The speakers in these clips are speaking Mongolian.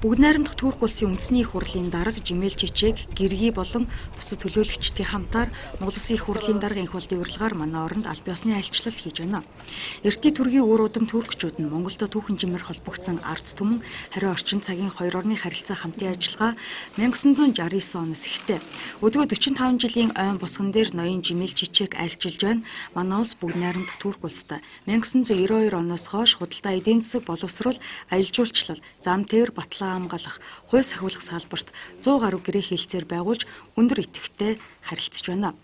Бүгд найрамдах Турк улсын үндэсний их хурлын дарга Жимэл Чичэг, Гэргий болон бусад төлөөлөгчдийн хамтаар Монгол улсын их хурлын даргын их болдын урилгаар манай оронд аль биесны айлчлал хийж байна. Эртний төргийн өөр удам туркчууд нь Монголтой түүхэн жимээр холбогдсон ард түмэн хариу орчин цагийн хоёр орны харилцаа хамтын ажиллагаа 1969 оноос эхтэй. Өдгөө 45 жилийн ойн босгон дээр ноён Жимэл Чичэг айлчилж байна. Манай улс бүгд найрамдах Турк улстай 1992 оноос хойш худалдаа эдийн засаг боловсрол, аялал жуулчлал, зам тээвэр батлан хамгаалах, хууль сахиулах салбарт 100 гаруй гэрээ хэлцээр байгуулж өндөр идэвхтэй харилцаж байна.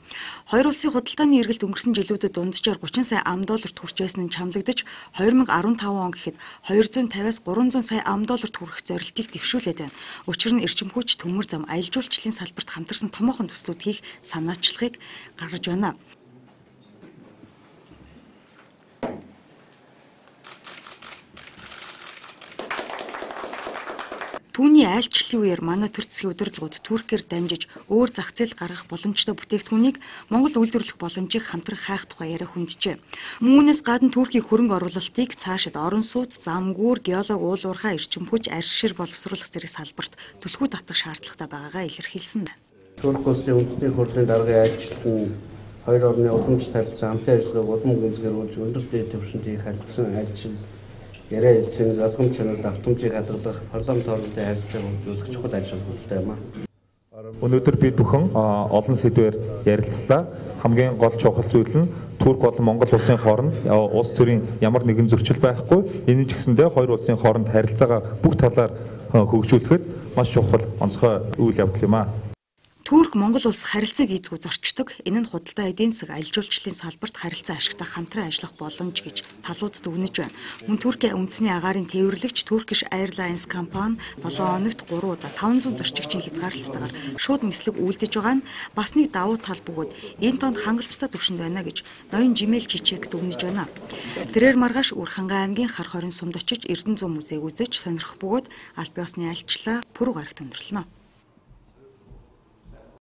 Хоёр улсын худалдааны эргэлт өнгөрсөн жилүүдэд дунджаар 30 сая $, хүрч байсан нь чамлагдаж 2015 он гэхэд 250-аас 300 сая $, хүрэх зорилтыг дэвшүүлээд байна. Учир нь эрчим хүч, төмөр зам, аялал жуулчлалын салбарт хамтарсан томоохон төслүүд хийх санаачлагыг гаргаж байна. Түүний айлчлалын үеэр манай төр засгийн удирдлагууд Туркээр дамжиж өөр зах зээл гаргах боломжтой бүтээгдэхүүнийг Монгол үйлдвэрлэх боломжийг хамтран хайх тухай яриа хүнджээ. Үүнээс гадна Туркийн хөрөнгө оруулалтыг цаашид орон сууц, зам гүүр, геолог уулуурхай, эрчим хүч, арьс шир боловсруулах зэрэг салбарт түлхүү татах шаардлагатай байгаагаа илэрхийлсэн байна. Турк улсын үндэсний их хурлын даргын айлчлалт нь хоёр орны уламжлалт харилцаа хамтын ажиллагааг улам гүйцэтгүүлж өндөр дэд түвшинд хийх харилцан айлчлал яриа хэлцэн залхам чанар давтамжийг хадгалах парламент хоорондын харилцааг хөгжүүлэх чухал ажиллагатай юм аа. Өнөөдөр бид бүхэн олон сэдвээр ярилцлаа. Хамгийн гол чухал зүйл нь Турк болон Монгол улсын хооронд улс төрийн ямар нэгэн зөрчил байхгүй. Энэ ч гэсэндээ хоёр улсын хооронд харилцаагаа бүх талаар хөгжүүлэхэд маш чухал онцгой үйл явдал юм аа. Турк Монгол улс харилцааг эзгүй зорчдог. Энэ нь худалдаа эдийн засаг, аялал жуулчлалын салбарт харилцаа ашигтай хамтран ажиллах боломж гэж талуудад өгнөж байна. Мөн Туркийн үндэсний агаарын тээвэрлэгч Turkish Airlines компани 7 хоногт 3 удаа 500 зорчигчийн хязгаарлалтайгаар шууд нислэг үйлдэж байгаа нь бас нэг давуу тал бөгөөд энэ тоонд хангалттай түвшинд байна гэж ноён Жимэл Чичэг дүгнэж байна. Тэрээр маргааш Үрхангай аймгийн Хар хорин сумд очиж Эрдэнэ зам музейг үзэж сонирхох бөгөөд аль биесны айлчлалаа пүрэв гарагт өндөрлөнө.